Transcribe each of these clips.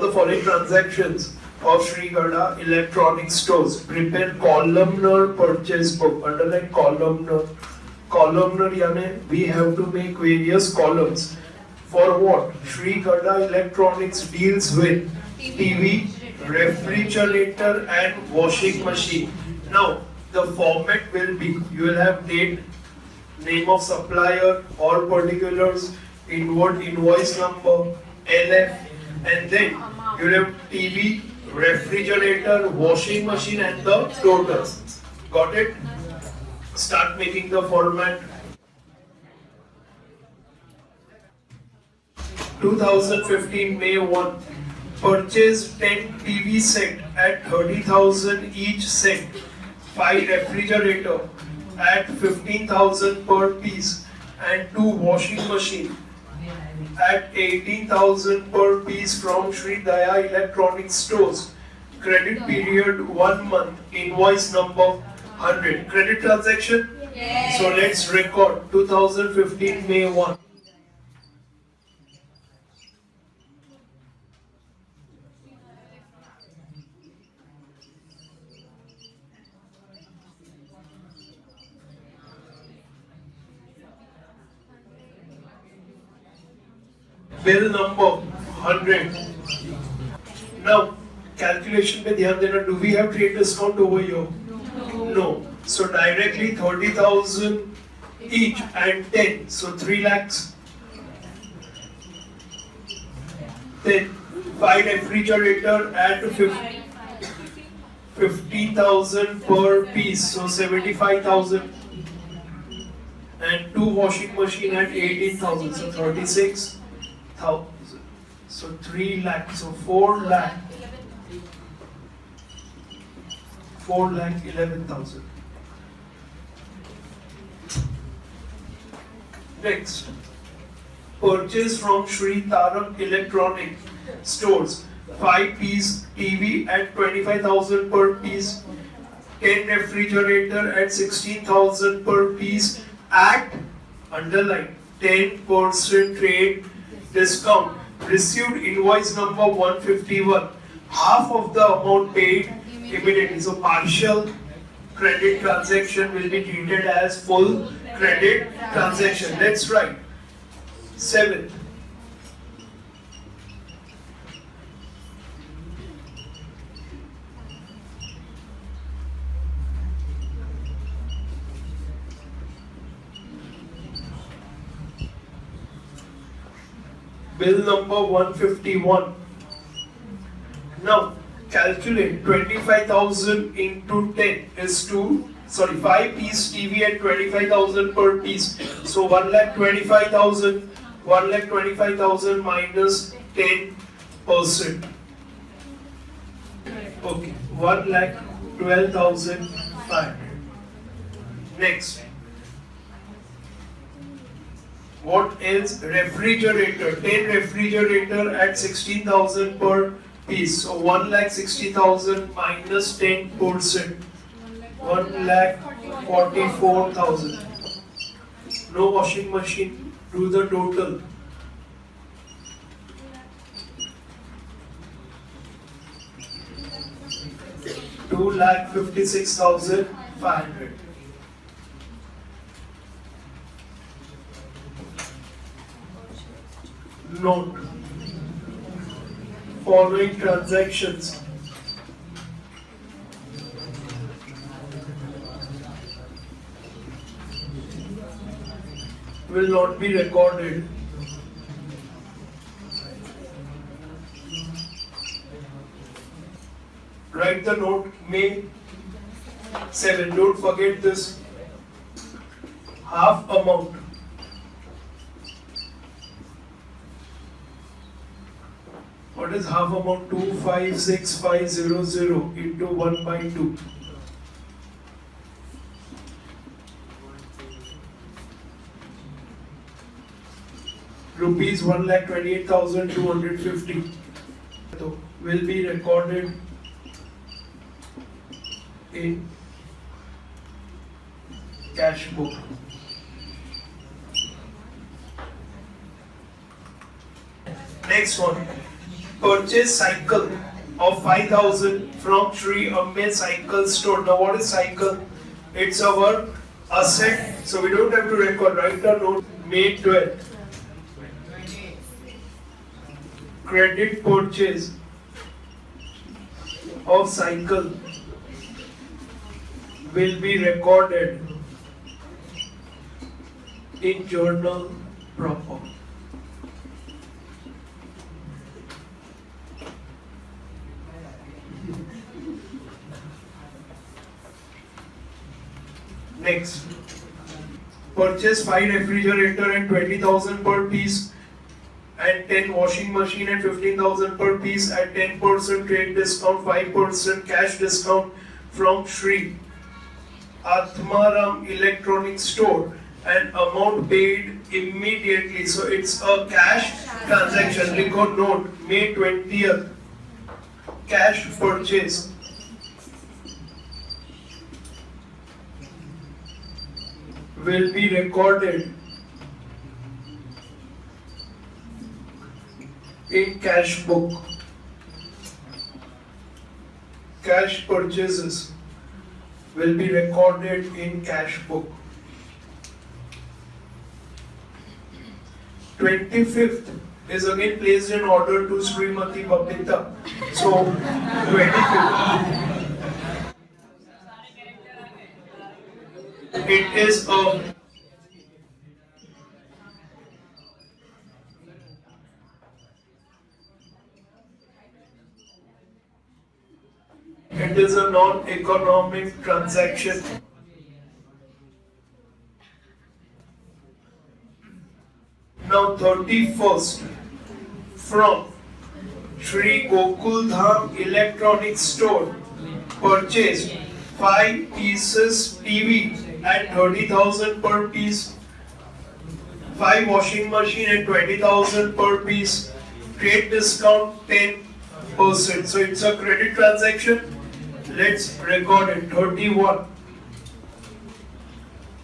the following transactions of Sri Gada Electronic Stores. Prepare columnar purchase book. Underline columnar. Columnar यानी we have to make various columns. For what? Sri Gada Electronics deals with TV, refrigerator and washing machine. Now the format will be, you will have date, name of supplier, all particulars, invoice number, LF, and then you will have TV, refrigerator, washing machine and the total. Got it? Start making the format. 2015 May 1. Purchase 10 TV set at 30,000 each set. 5 refrigerator at 15,000 per piece and 2 washing machine at 18,000 per piece from Sri Daya Electronic Stores. Credit period 1 month. Invoice number 100. Credit transaction? Yes. So let's record 2015 May 1. Bill number 100. Now calculation पे ध्यान देना. Do we have trade discount over here? No. So directly 30,000 each and 10. So 3 lakhs. Then 5 refrigerator at 50,000 per piece. So 75,000. And 2 washing machine at 18,000. So 36,000. So 3 lakh. So 4 lakh. 4,11,000. Next, purchase from Sri Tarak Electronic Stores 5-piece TV at 25,000 per piece, 10 refrigerator at 16,000 per piece at, underline, 10% trade discount. Received invoice number 151. Half of the amount paid immediately. So partial credit transaction will be treated as full credit transaction. Let's write. 7th. Bill number 151. Now calculate 25,000 into 10 is 5 piece TV at 25,000 per piece. So 1,25,000. 1,25,000 minus 10%. Okay, 1,12,500. Next. What else? Refrigerator. 10 refrigerator at 16,000 per piece. So 1,60,000 minus 10%. 1,44,000. No washing machine. Do the total. 2,56,500. Note. Following transactions will not be recorded. Write the note May 7. Don't forget this. Half amount. What is half amount? 256,500 into 1 by 2. Rupees 1,28,250 will be recorded in cash book. Next one. purchase cycle of 5,000 from Sri Ambe Cycle Store. Now what is cycle? It's our asset. So we don't have to record. Write a note. May 12th. Credit purchase of cycle will be recorded in journal proper. Next, purchase 5 refrigerator and 20,000 per piece and 10 washing machine and 15,000 per piece at 10% trade discount, 5% cash discount from Sri Atmaram Electronics Store and amount paid immediately. So it's a cash transaction. Record note, May 20th, cash purchase. Will be recorded in cash book. Cash purchases will be recorded in cash book. 25th is again placed an order to Srimati Babita. So 25th. It is a non-economic transaction. Now 31st, from Sri Gokul Dham Electronics Store, purchased 5 pieces TV at 30,000 per piece, 5 washing machine at 20,000 per piece, trade discount 10%. So it's a credit transaction. Let's record it. 31.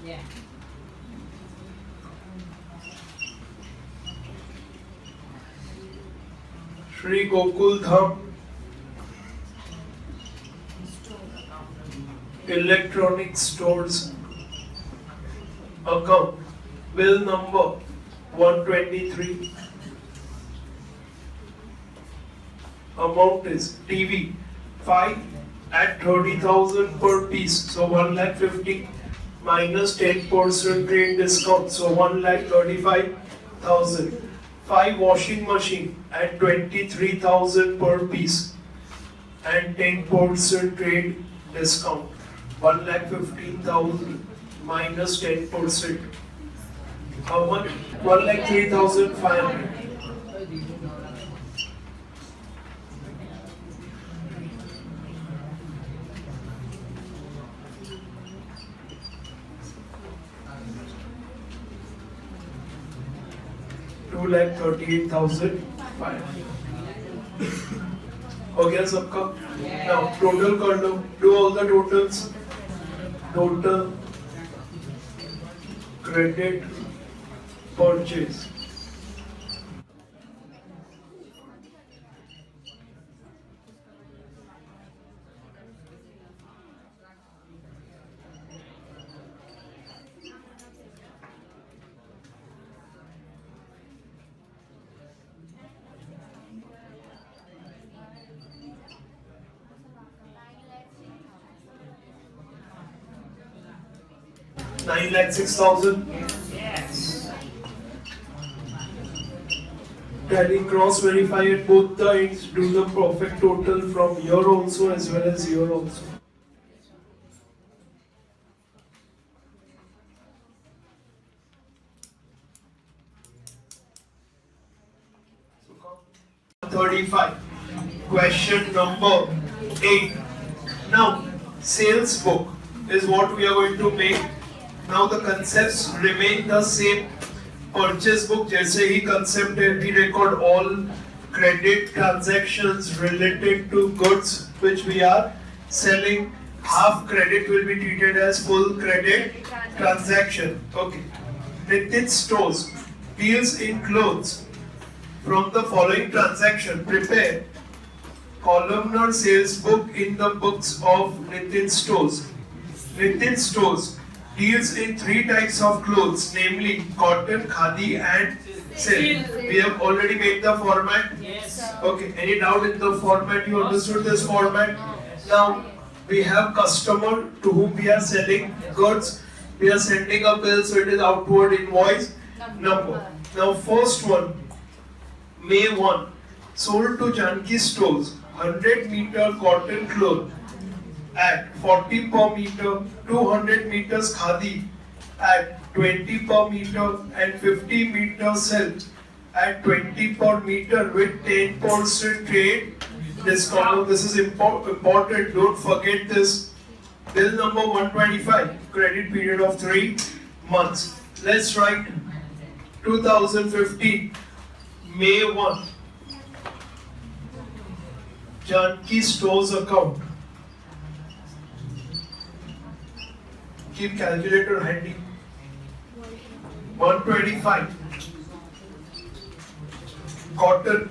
Yeah. Sri Gokul Dham Electronic Stores account, bill number 123, amount is TV 5 at 30,000 per piece, so 1,50,000 minus 10% trade discount, so 1,35,000. 5 washing machine at 23,000 per piece and 10% trade discount, 1,15,000 minus 10%. How much? 1,03,500. Two lakh 38,500. हो गया सबका? Now total कर लो. Do all the totals. Total credit purchase. Nine lakh 6,000. Yes. Tally cross verify at both the ends. Do the perfect total from here also as well as here also. So 35. Question number 8. Now sales book is what we are going to make. Now the concepts remain the same. Purchase book जैसे ही concept है, we record all credit transactions related to goods which we are selling. Half credit will be treated as full credit transaction. Okay. With its stores, deals in clothes From the following transaction, prepare columnar sales book in the books of Nitin Stores. Nitin Stores deals in three types of clothes, namely cotton, khadi and silk. We have already made the format. Yes. Okay, any doubt in the format? You understood this format? Now, we have customer to whom we are selling goods. We are sending a bill, so it is outward invoice number. Now, first one, May 1, sold to Janki Stores, 100 meter cotton cloth at 40 per meter, 200 meters khadi at 20 per meter and 50 meter silk at 20 per meter with 10% trade discount. This is important, don't forget this. Bill number 125, credit period of 3 months. Let's write 2015, May 1, Janki Stores account. Keep calculator handy. 125. Cotton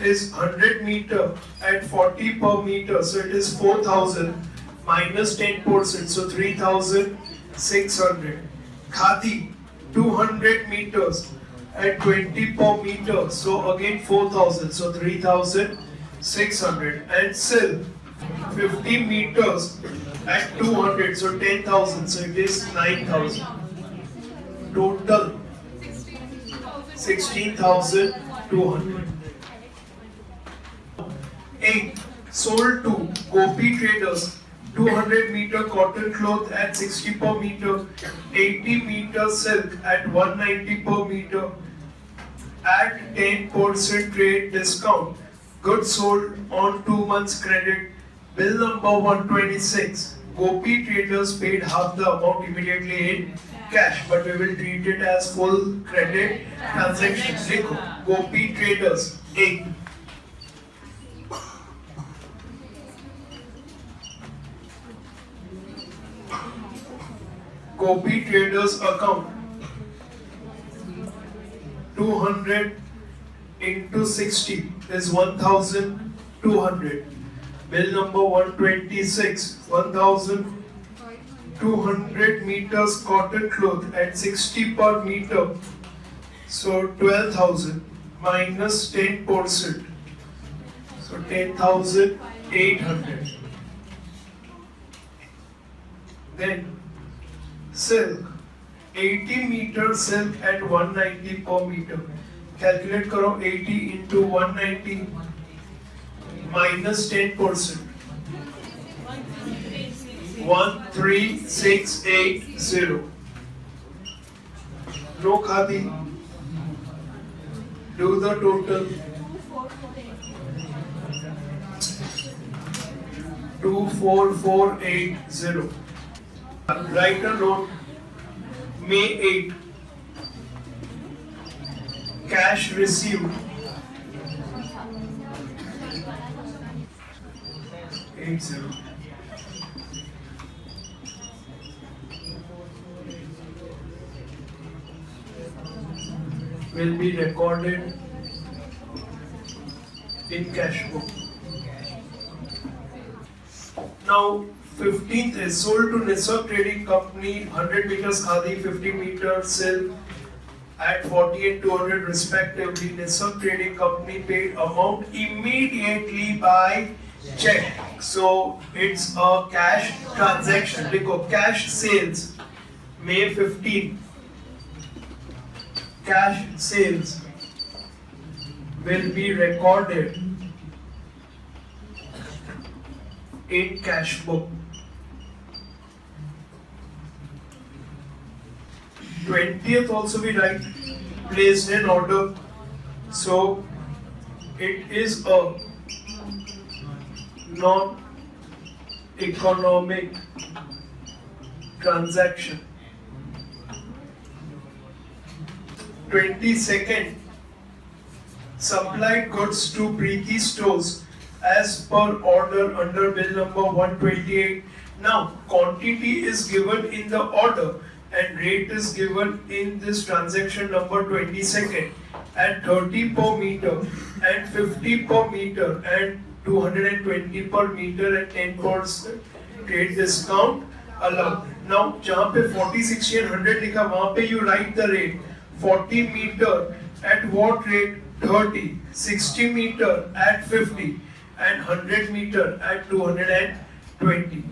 is 100 meter at 40 per meter, so it is 4,000 minus 10%, so 3,600. Khadi 200 meters at 20 per meter, so again 4,000, so 3,600. And silk 50 meters at 200, so 10,000, so it is 9,000. Total 16,200. 8. Sold to Gopi Traders 200 meter cotton cloth at 60 per meter, 80 meter silk at 190 per meter at 10% trade discount. Goods sold on 2 months credit. Bill number 126. Gopi Traders paid half the amount immediately in cash, but we will treat it as full credit transaction. Likho, Gopi Traders 8. Gopi Traders account 200 into 60 is 1,200. Bill number 126, 1,200 meters cotton cloth at 60 per meter, so 12,000 minus 10%, so 10,800. Then silk, 80 meter silk at 190 per meter. Calculate karo 80 into 190 minus 10%. 13680. No khadi. Do the total. 24480. Write a note. May 8. Cash received 80. Will be recorded in cash book. Now 15th is sold to Nissan Trading Company 100 meters khadi, 50 meters silk at 40 and 200 respectively. Nissan Trading Company paid amount immediately by check. So it's a cash transaction. Because cash sales, May 15. Cash sales will be recorded in cash book. 20th also we write placed in order. So it is a non-economic transaction. 22nd, supplied goods to Preeti Stores as per order under bill number 128. Now, quantity is given in the order and rate is given in this transaction number 22nd. at 30 per meter and 50 per meter and 220 per meter at 10% trade discount allowed. Now जहाँ पे 40, 60 and 100 लिखा वहाँ पे you write the rate. 40 meter at what rate? 30, 60 meter at 50 and 100 meter at 220.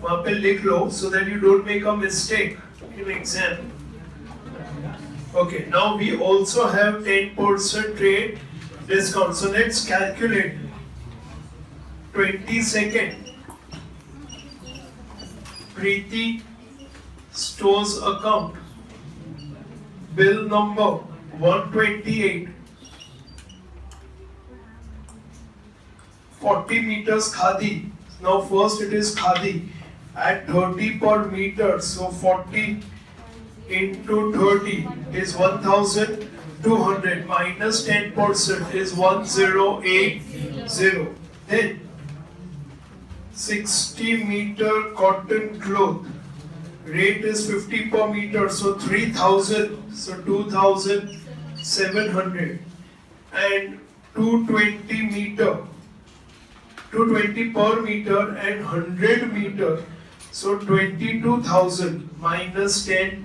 वहाँ पे लिख लो so that you don't make a mistake in exam. Okay, now we also have 10% trade discount. So let's calculate 22nd Preeti stores account bill number 128 40 meters khadi. Now first it is khadi at 30 per meter, so 40 into 30 is 1200 minus 10% is 1080. Then 60 meter cotton cloth rate is 50 per meter, so 3000, so 2700, and 220 per meter and 100 meter, so 22,000 minus 10%,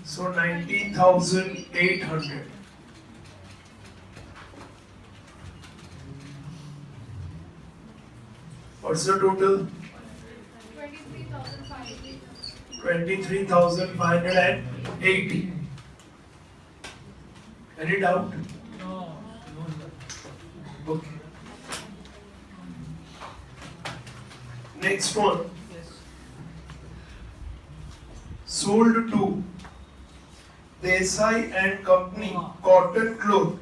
so 19,800. What's the total? 23,580. Any doubt? No. Okay. Next one. Sold to Desai and Company cotton cloth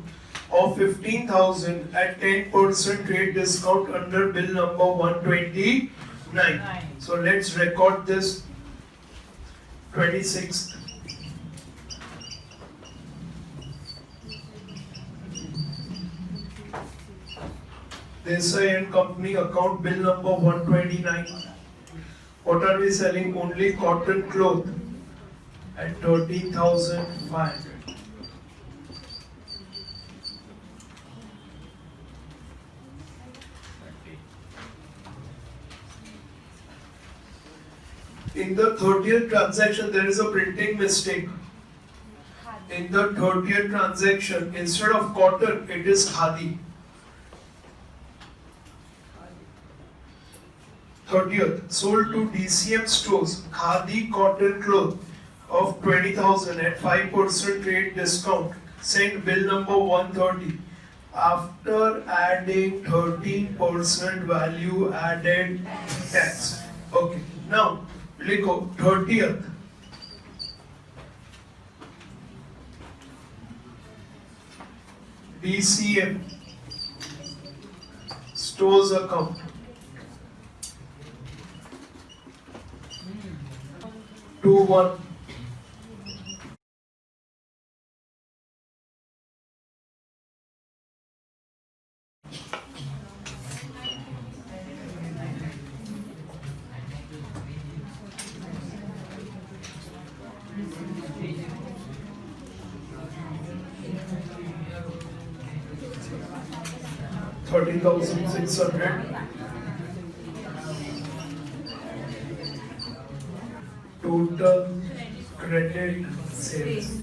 of 15,000 at 10% trade discount under bill number 129. So let's record this 26th. Desai and Company account bill number 129. What are we selling? Only cotton cloth at 13,500. In the 30th transaction, there is a printing mistake. In the 30th transaction, instead of cotton, it is khadi. 30th, sold to DCM stores, khadi cotton cloth of 20,000 at 5% trade discount. Send bill number 130. After adding 13% value added tax. Okay, now लिखो 30th. DCM stores account. Two one. $30,600. Total credit sales.